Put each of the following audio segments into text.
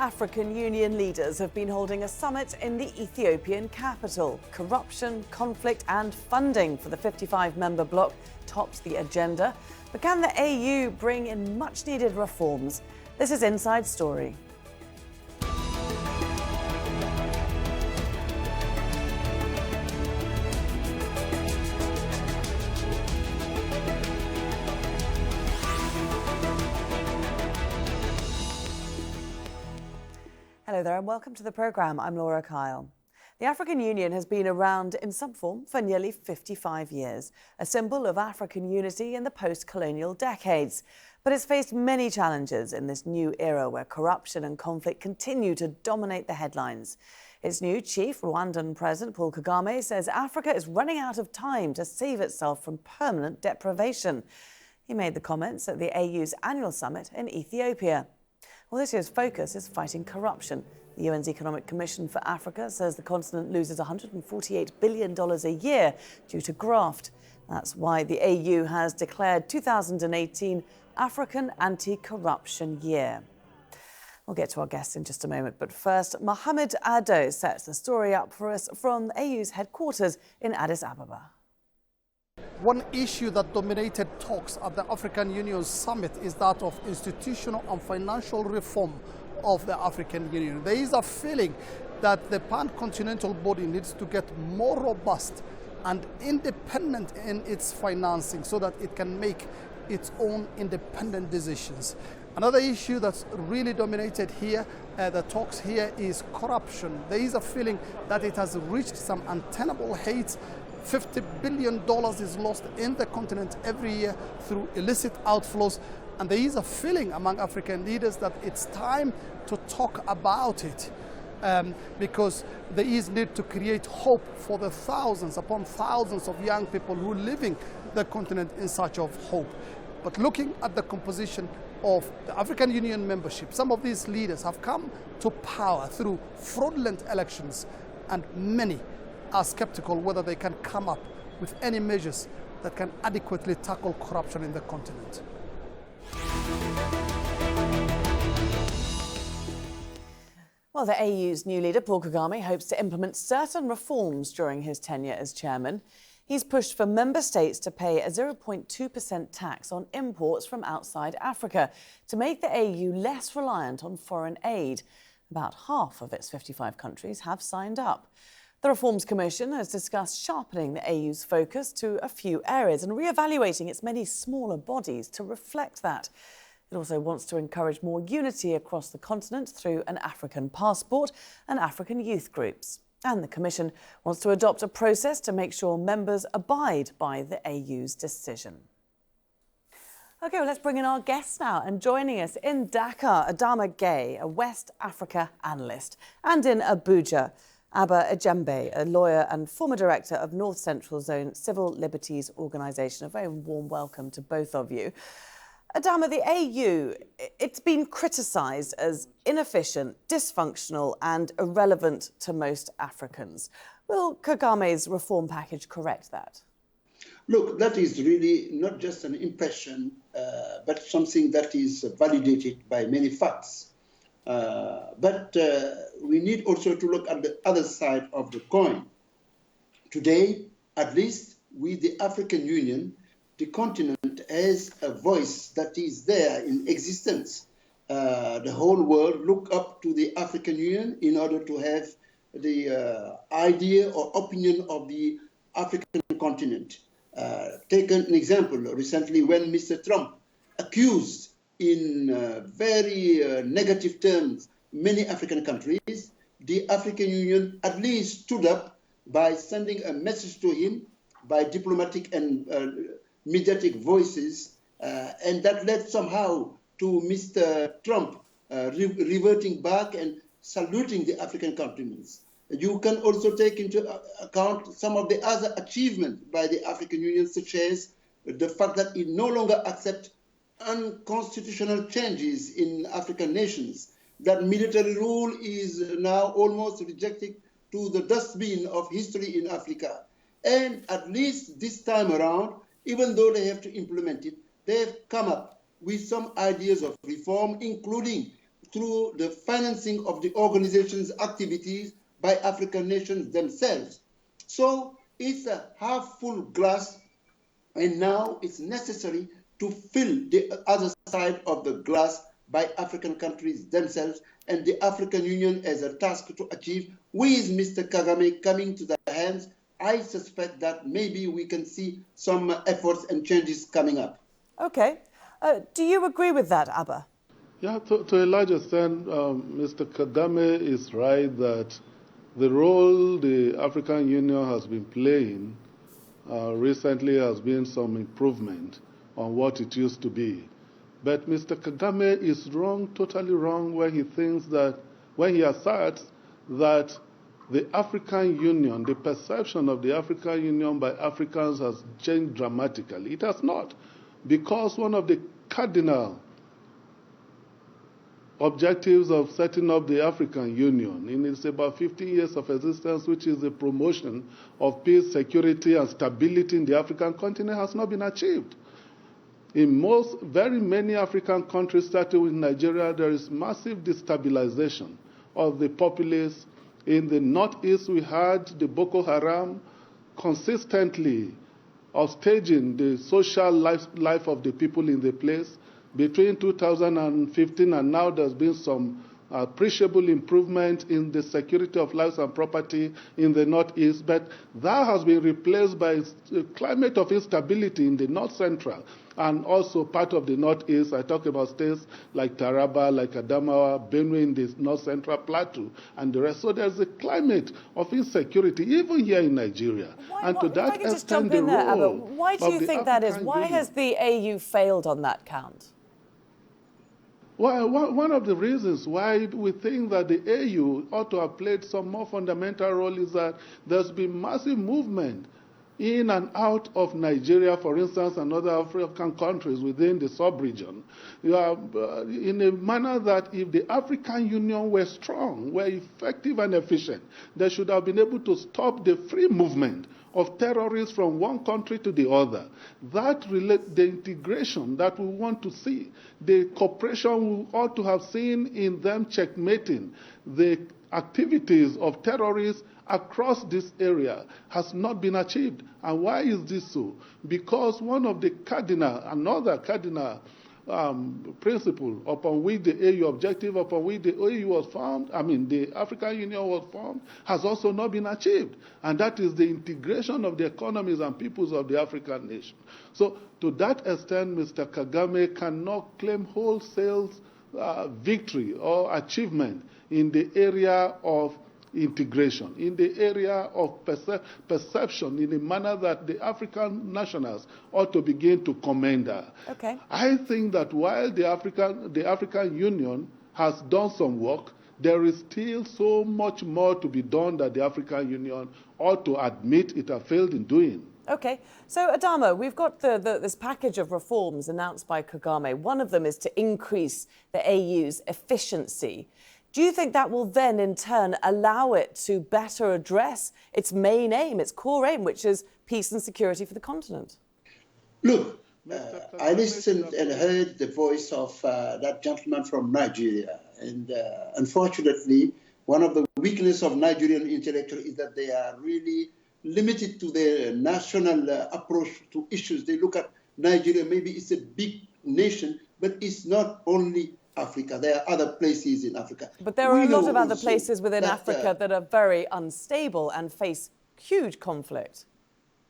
African Union leaders have been holding a summit in the Ethiopian capital. Corruption, conflict and funding for the 55-member bloc topped the agenda. But can the AU bring in much-needed reforms? This is Inside Story. Hello there and welcome to the programme. I'm Laura Kyle. The African Union has been around in some form for nearly 55 years, a symbol of African unity in the post-colonial decades. But it's faced many challenges in this new era where corruption and conflict continue to dominate the headlines. Its new chief, Rwandan President Paul Kagame, says Africa is running out of time to save itself from permanent deprivation. He made the comments at the AU's annual summit in Ethiopia. Well, this year's focus is fighting corruption. The UN's Economic Commission for Africa says the continent loses $148 billion a year due to graft. That's why the AU has declared 2018 African Anti-Corruption Year. We'll get to our guests in just a moment, but first, Mohamed Ado sets the story up for us from the AU's headquarters in Addis Ababa. One issue that dominated talks at the African Union summit is that of institutional and financial reform of the African Union. There is a feeling that the pan-continental body needs to get more robust and independent in its financing so that it can make its own independent decisions. Another issue that's really dominated here, the talks here, is corruption. There is a feeling that it has reached some untenable heights. $50 billion is lost in the continent every year through illicit outflows. And there is a feeling among African leaders that it's time to talk about it because there is need to create hope for the thousands upon thousands of young people who are living the continent in search of hope. But looking at the composition of the African Union membership, some of these leaders have come to power through fraudulent elections, and many are skeptical whether they can come up with any measures that can adequately tackle corruption in the continent. Well, the AU's new leader, Paul Kagame, hopes to implement certain reforms during his tenure as chairman. He's pushed for member states to pay a 0.2% tax on imports from outside Africa to make the AU less reliant on foreign aid. About half of its 55 countries have signed up. The Reforms Commission has discussed sharpening the AU's focus to a few areas and re-evaluating its many smaller bodies to reflect that. It also wants to encourage more unity across the continent through an African passport and African youth groups. And the Commission wants to adopt a process to make sure members abide by the AU's decision. OK, well, let's bring in our guests now. And joining us in Dakar, Adama Gay, a West Africa analyst, and in Abuja, Abba Ejembe, a lawyer and former director of North Central Zone Civil Liberties Organisation. A very warm welcome to both of you. Adama, the AU, it's been criticised as inefficient, dysfunctional and irrelevant to most Africans. Will Kagame's reform package correct that? Look, that is really not just an impression, but something that is validated by many facts. But we need also to look at the other side of the coin. Today, at least with the African Union, the continent has a voice that is there in existence. The whole world look up to the African Union in order to have the idea or opinion of the African continent. Take an example recently when Mr. Trump accused in very negative terms many African countries, the African Union at least stood up by sending a message to him by diplomatic and mediatic voices, and that led somehow to Mr. Trump reverting back and saluting the African continents. You can also take into account some of the other achievements by the African Union, such as the fact that it no longer accepts unconstitutional changes in African nations, that military rule is now almost rejected to the dustbin of history in Africa. And at least this time around, even though they have to implement it, they have come up with some ideas of reform, including through the financing of the organization's activities by African nations themselves. So it's a half-full glass, and now it's necessary to fill the other side of the glass by African countries themselves, and the African Union as a task to achieve. With Mr. Kagame coming to the hands, I suspect that maybe we can see some efforts and changes coming up. Okay. Do you agree with that, Abba? Yeah, to a large extent, Mr. Kagame is right that the role the African Union has been playing recently has been some improvement on what it used to be. But Mr. Kagame is wrong, totally wrong, when he thinks that, when he asserts that the African Union, the perception of the African Union by Africans has changed dramatically. It has not, because one of the cardinal objectives of setting up the African Union in its about 15 years of existence, which is the promotion of peace, security, and stability in the African continent, has not been achieved. In very many African countries, starting with Nigeria, there is massive destabilization of the populace. In the northeast, we had the Boko Haram consistently upstaging the social life of the people in the place. Between 2015 and now, there's been some appreciable improvement in the security of lives and property in the northeast, but that has been replaced by a climate of instability in the north central and also part of the northeast. I talk about states like Taraba, like Adamawa, Benue in the north central plateau, and the rest. So there's a climate of insecurity, even here in Nigeria. Why do you think that is? Why has the AU failed on that count? Well, one of the reasons why we think that the AU ought to have played some more fundamental role is that there's been massive movement in and out of Nigeria, for instance, and other African countries within the sub-region, in a manner that if the African Union were strong, were effective and efficient, they should have been able to stop the free movement of terrorists from one country to the other. That relates the integration that we want to see, the cooperation we ought to have seen in them checkmating the activities of terrorists across this area has not been achieved. And why is this so? Because another cardinal principle upon which the AU objective, upon which the AU was formed, the African Union was formed, has also not been achieved. And that is the integration of the economies and peoples of the African nation. So to that extent, Mr. Kagame cannot claim wholesale victory or achievement in the area of integration, in the area of perception, in a manner that the African nationals ought to begin to commend her. Okay. I think that while the African Union has done some work, there is still so much more to be done that the African Union ought to admit it has failed in doing. Okay, so Adama, we've got this package of reforms announced by Kagame. One of them is to increase the AU's efficiency. Do you think that will then, in turn, allow it to better address its main aim, its core aim, which is peace and security for the continent? Look, I listened and heard the voice of that gentleman from Nigeria. And unfortunately, one of the weaknesses of Nigerian intellectuals is that they are really limited to their national approach to issues. They look at Nigeria, maybe it's a big nation, but it's not only Africa. There are other places in Africa. But there are a lot of other places within Africa that are very unstable and face huge conflict.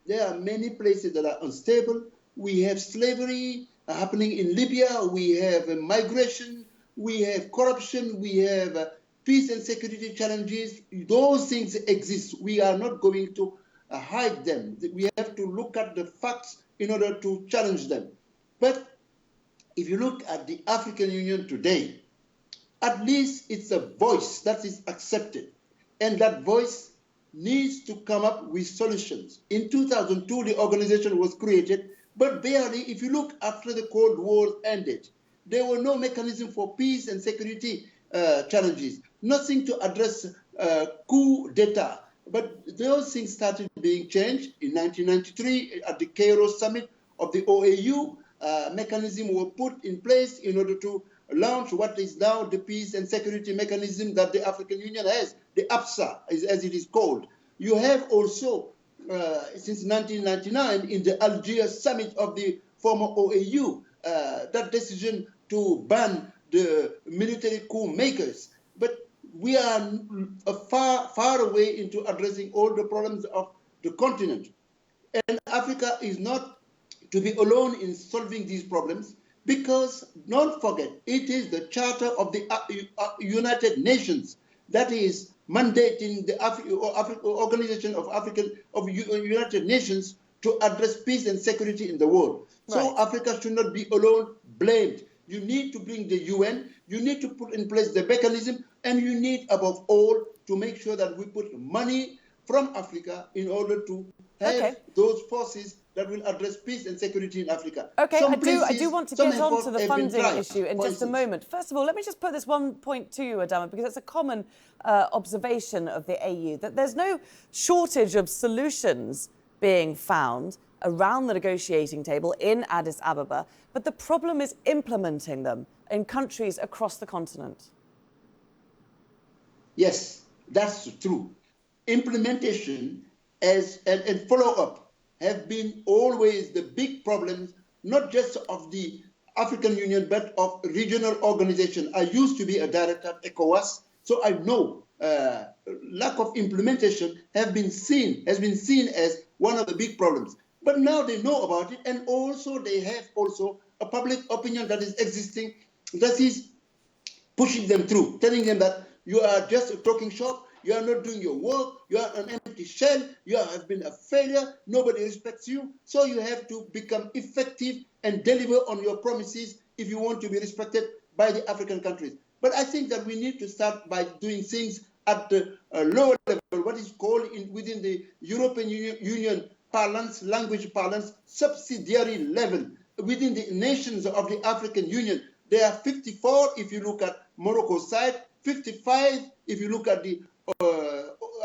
There are many places that are unstable. We have slavery happening in Libya. We have migration. We have corruption. We have peace and security challenges. Those things exist. We are not going to hide them. We have to look at the facts in order to challenge them. But if you look at the African Union today, at least it's a voice that is accepted. And that voice needs to come up with solutions. In 2002, the organization was created, but barely, if you look after the Cold War ended, there were no mechanism for peace and security challenges, nothing to address coup d'etat. But those things started being changed in 1993 at the Cairo summit of the OAU. Mechanisms were put in place in order to launch what is now the peace and security mechanism that the African Union has, the APSA, as it is called. You have also, since 1999, in the Algiers summit of the former OAU, that decision to ban the military coup makers. But we are far, far away into addressing all the problems of the continent. And Africa is not to be alone in solving these problems, because don't forget, it is the Charter of the United Nations that is mandating the Organization of United Nations to address peace and security in the world. Right. So Africa should not be alone blamed. You need to bring the UN, you need to put in place the mechanism, and you need, above all, to make sure that we put money from Africa in order to have those forces that will address peace and security in Africa. Okay, I do want to get on to the funding issue in just a moment. First of all, let me just put this one point to you, Adama, because it's a common observation of the AU, that there's no shortage of solutions being found around the negotiating table in Addis Ababa, but the problem is implementing them in countries across the continent. Yes, that's true. Implementation and follow-up have been always the big problems, not just of the African Union, but of regional organizations. I used to be a director at ECOWAS, so I know lack of implementation has been seen as one of the big problems. But now they know about it, and also they have also a public opinion that is existing, that is pushing them through, telling them that you are just a talking shop, you are not doing your work, you are an empty shell, you have been a failure, nobody respects you, so you have to become effective and deliver on your promises if you want to be respected by the African countries. But I think that we need to start by doing things at the lower level, what is called within the European Union parlance, language parlance, subsidiary level. Within the nations of the African Union, there are 54 if you look at Morocco's side, 55 if you look at the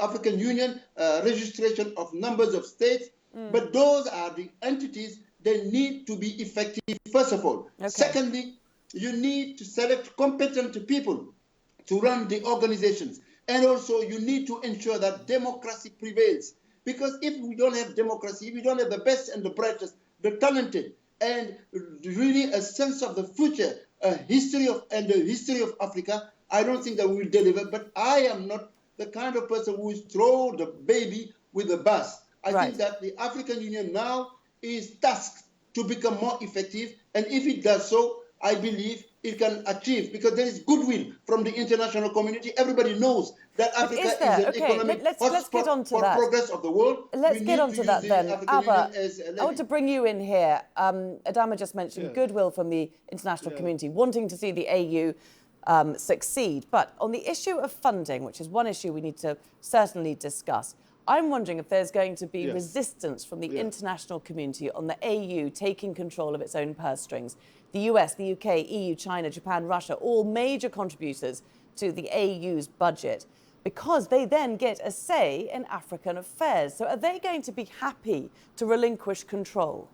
African Union registration of numbers of states. But those are the entities that need to be effective, first of all. Okay. Secondly, you need to select competent people to run the organizations. And also you need to ensure that democracy prevails. Because if we don't have democracy, if we don't have the best and the brightest, the talented, and really a sense of the future, the history of Africa, I don't think that we will deliver. But I am not the kind of person who is throw the baby with the bath. I think that the African Union now is tasked to become more effective. And if it does so, I believe it can achieve, because there is goodwill from the international community. Everybody knows that Africa is an economic hotspot for progress of the world. Let's get on to that then. Abba, I want to bring you in here. Adama just mentioned goodwill from the international community, wanting to see the AU succeed. But on the issue of funding, which is one issue we need to certainly discuss, I'm wondering if there's going to be resistance from the international community on the AU taking control of its own purse strings. The US, the UK, EU, China, Japan, Russia, all major contributors to the AU's budget, because they then get a say in African affairs. So are they going to be happy to relinquish control?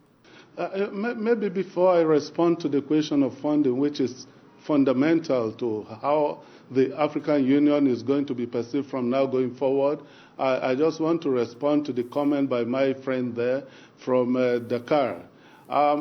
Maybe before I respond to the question of funding, which is fundamental to how the African Union is going to be perceived from now going forward, I just want to respond to the comment by my friend there from Dakar.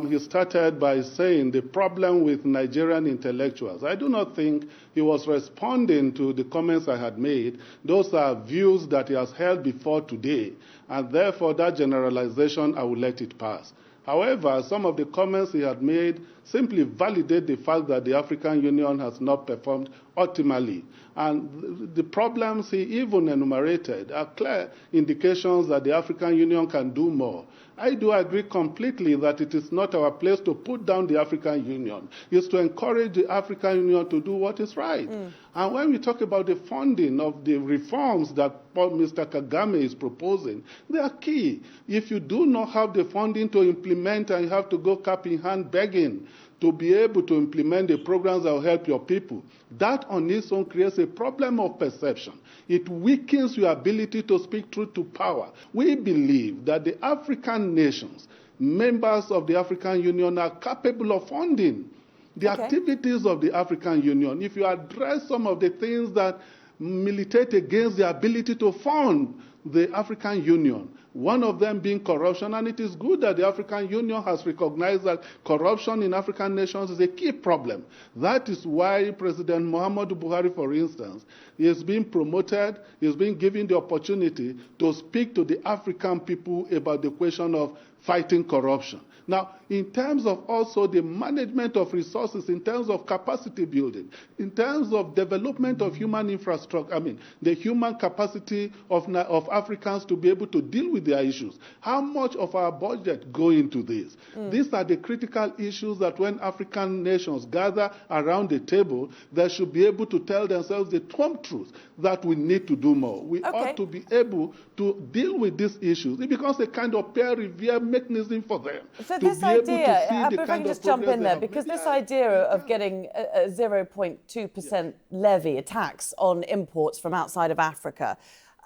He started by saying the problem with Nigerian intellectuals. I do not think he was responding to the comments I had made. Those are views that he has held before today, and therefore that generalization, I will let it pass. However, some of the comments he had made simply validate the fact that the African Union has not performed optimally. And the problems he even enumerated are clear indications that the African Union can do more. I do agree completely that it is not our place to put down the African Union. It's to encourage the African Union to do what is right. And when we talk about the funding of the reforms that Mr. Kagame is proposing, they are key. If you do not have the funding to implement and you have to go cap in hand begging to be able to implement the programs that will help your people, that on its own creates a problem of perception. It weakens your ability to speak truth to power. We believe that the African nations, members of the African Union, are capable of funding the activities of the African Union, if you address some of the things that militate against the ability to fund the African Union, one of them being corruption, and it is good that the African Union has recognized that corruption in African nations is a key problem. That is why President Muhammadu Buhari, for instance, is being promoted, is being given the opportunity to speak to the African people about the question of fighting corruption. Now, in terms of also the management of resources, in terms of capacity building, in terms of development of human infrastructure, the human capacity of Africans to be able to deal with their issues, how much of our budget go into this? These are the critical issues that when African nations gather around the table, they should be able to tell themselves the truth that we need to do more. We ought to be able to deal with these issues. It becomes a kind of peer review mechanism for them. So this idea, if I can just jump in there, because this idea of getting a 0.2% levy, a tax on imports from outside of Africa,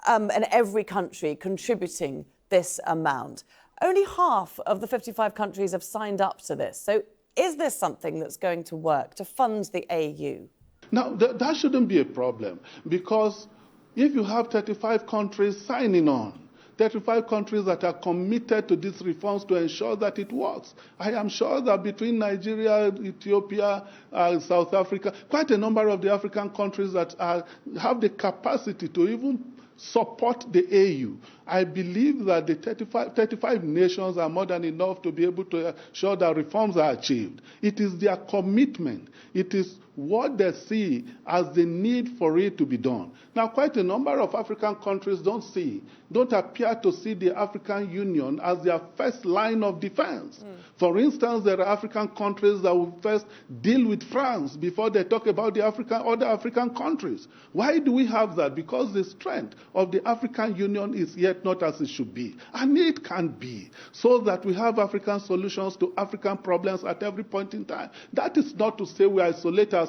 and every country contributing this amount, only half of the 55 countries have signed up to this. So is this something that's going to work to fund the AU? Now, that shouldn't be a problem, because if you have 35 countries signing on, 35 countries that are committed to these reforms to ensure that it works. I am sure that between Nigeria, Ethiopia, South Africa, quite a number of the African countries that have the capacity to even support the AU. I believe that the 35 nations are more than enough to be able to ensure that reforms are achieved. It is their commitment. It is what they see as the need for it to be done. Now, quite a number of African countries don't appear to see the African Union as their first line of defense. For instance, there are African countries that will first deal with France before they talk about the other African countries. Why do we have that? Because the strength of the African Union is yet not as it should be. And it can be, so that we have African solutions to African problems at every point in time. That is not to say we isolate ourselves.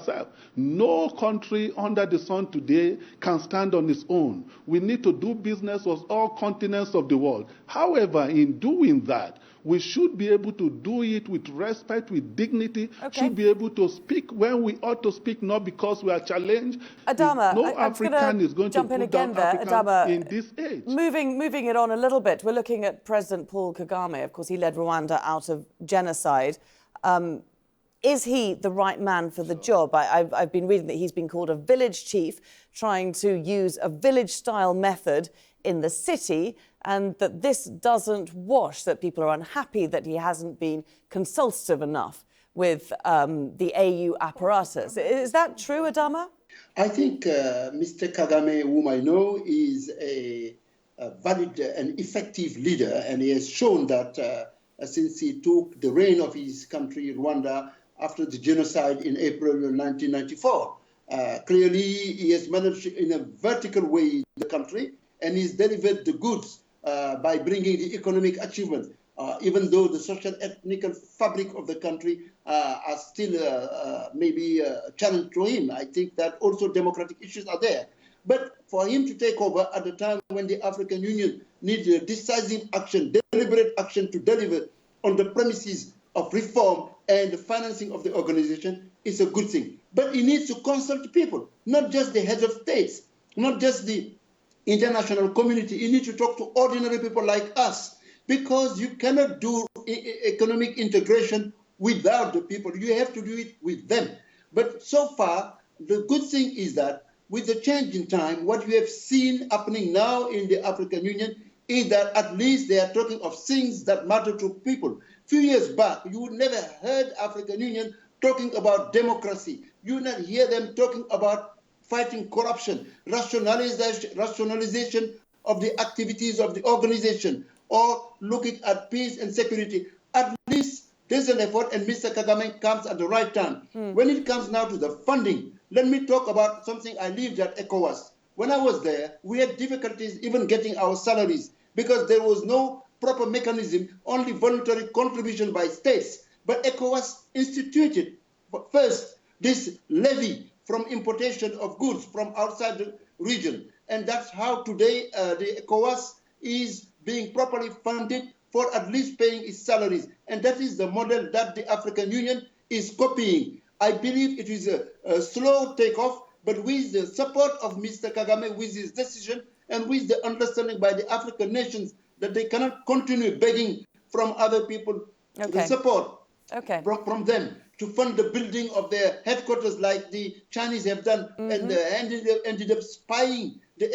No country under the sun today can stand on its own. We need to do business with all continents of the world. However, in doing that, we should be able to do it with respect, with dignity, should be able to speak when we ought to speak, not because we are challenged. Adama, no African is going to jump in put again down there, African Adama, in this age. Moving it on a little bit, we're looking at President Paul Kagame. Of course, he led Rwanda out of genocide. Is he the right man for the job? I've been reading that he's been called a village chief, trying to use a village-style method in the city, and that this doesn't wash, that people are unhappy that he hasn't been consultative enough with the AU apparatus. Is that true, Adama? I think Mr. Kagame, whom I know, is a valid and effective leader, and he has shown that since he took the reign of his country, Rwanda, after the genocide in April of 1994. Clearly, he has managed in a vertical way the country, and he's delivered the goods by bringing the economic achievements, even though the social ethnic fabric of the country are still maybe a challenge to him. I think that also democratic issues are there. But for him to take over at the time when the African Union needs a decisive action, deliberate action to deliver on the premises of reform and the financing of the organization is a good thing. But he needs to consult people, not just the heads of states, not just the international community. He needs to talk to ordinary people like us, because you cannot do economic integration without the people. You have to do it with them. But so far, the good thing is that with the change in time, what we have seen happening now in the African Union is that at least they are talking of things that matter to people. A few years back, you would never heard African Union talking about democracy. You would not hear them talking about fighting corruption, rationalization of the activities of the organization, or looking at peace and security. At least there's an effort, and Mr. Kagame comes at the right time. When it comes now to the funding, let me talk about something I lived at ECOWAS. When I was there, we had difficulties even getting our salaries because there was no proper mechanism, only voluntary contribution by states. But ECOWAS instituted first this levy from importation of goods from outside the region. And that's how today the ECOWAS is being properly funded for at least paying its salaries. And that is the model that the African Union is copying. I believe it is a slow takeoff, but with the support of Mr. Kagame, with his decision, and with the understanding by the African nations that they cannot continue begging from other people the support from them to fund the building of their headquarters like the Chinese have done, and ended up spying the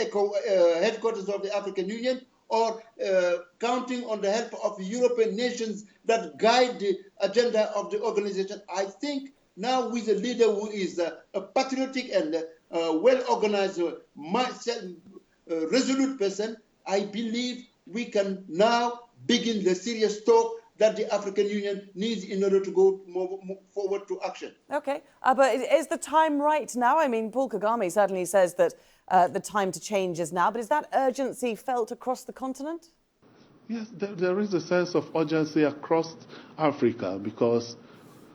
headquarters of the African Union, or counting on the help of European nations that guide the agenda of the organization. I think now with a leader who is a patriotic and well-organized, resolute person, I believe we can now begin the serious talk that the African Union needs in order to go more forward to action. Okay, but is the time right now? I mean, Paul Kagame certainly says that the time to change is now, but is that urgency felt across the continent? Yes, there is a sense of urgency across Africa, because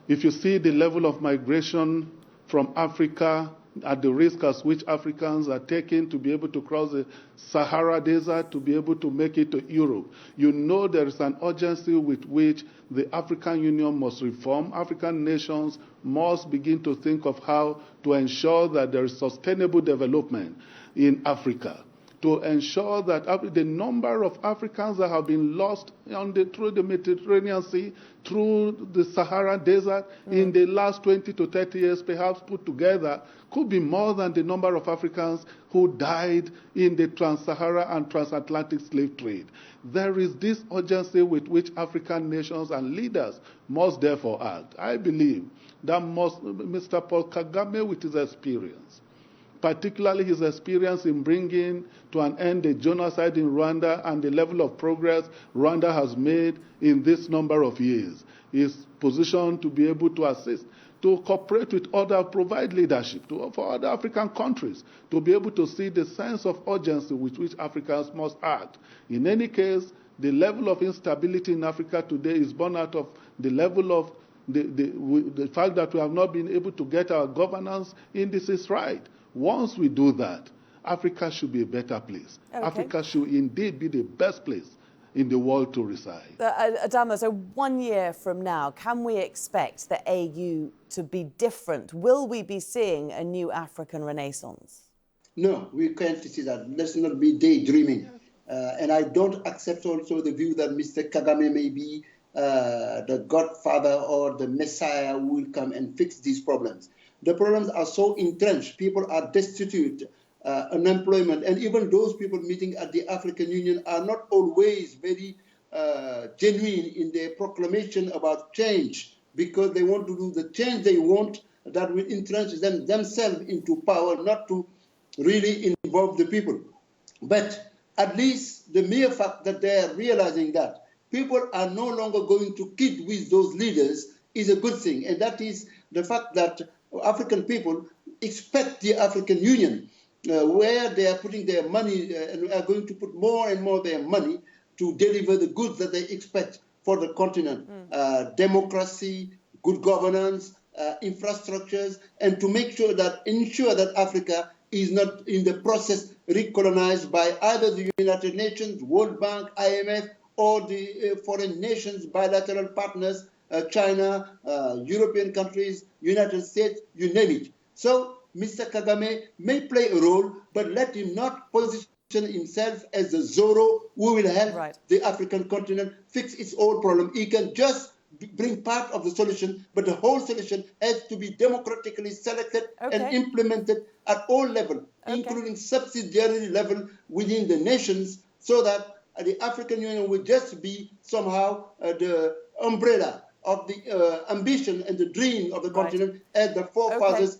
if you see the level of migration from Africa at the risk at which Africans are taking to be able to cross the Sahara Desert, to be able to make it to Europe, you know there is an urgency with which the African Union must reform. African nations must begin to think of how to ensure that there is sustainable development in Africa, to ensure that the number of Africans that have been lost through the Mediterranean Sea, through the Sahara Desert in the last 20 to 30 years, perhaps put together, could be more than the number of Africans who died in the trans-Sahara and transatlantic slave trade. There is this urgency with which African nations and leaders must therefore act. I believe that Mr. Paul Kagame, with his experience, particularly his experience in bringing to an end the genocide in Rwanda and the level of progress Rwanda has made in this number of years, is positioned to be able to assist, to cooperate with others, provide leadership for other African countries, to be able to see the sense of urgency with which Africans must act. In any case, the level of instability in Africa today is born out of the level of the fact that we have not been able to get our governance indices right. Once we do that, Africa should be a better place. Okay. Africa should indeed be the best place in the world to reside. Adama, so 1 year from now, can we expect the AU to be different? Will we be seeing a new African renaissance? No, we can't see that. Let's not be daydreaming. And I don't accept also the view that Mr. Kagame may be the godfather or the messiah who will come and fix these problems. The problems are so entrenched. People are destitute, unemployment, and even those people meeting at the African Union are not always very genuine in their proclamation about change, because they want to do the change they want that will entrench themselves into power, not to really involve the people. But at least the mere fact that they are realizing that people are no longer going to kid with those leaders is a good thing. And that is the fact that African people expect the African Union, where they are putting their money and are going to put more and more their money to deliver the goods that they expect for the continent. Democracy, good governance, infrastructures, and to ensure that Africa is not in the process recolonized by either the United Nations, World Bank, IMF, or the foreign nations, bilateral partners, China, European countries, United States, you name it. So Mr. Kagame may play a role, but let him not position himself as the Zorro who will help the African continent fix its own problem. He can just bring part of the solution, but the whole solution has to be democratically selected and implemented at all levels, including subsidiary level within the nations, so that the African Union will just be somehow the umbrella of the ambition and the dream of the continent, as the forefathers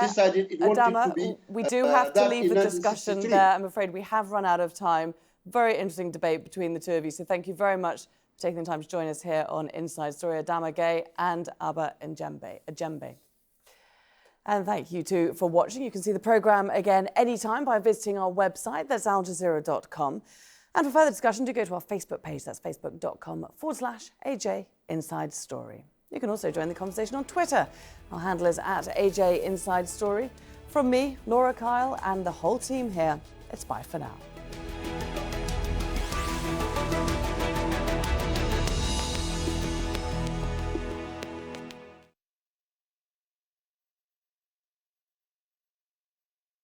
decided it wanted to be. We do have to leave the discussion there. I'm afraid we have run out of time. Very interesting debate between the two of you. So thank you very much for taking the time to join us here on Inside Story, Adama Gaye and Abba Njembe. And thank you too for watching. You can see the programme again anytime by visiting our website. That's aljazeera.com. And for further discussion, do go to our Facebook page. That's facebook.com/AJ Inside Story. You can also join the conversation on Twitter. Our handle is @AJ Inside Story. From me, Laura Kyle, and the whole team here, it's bye for now.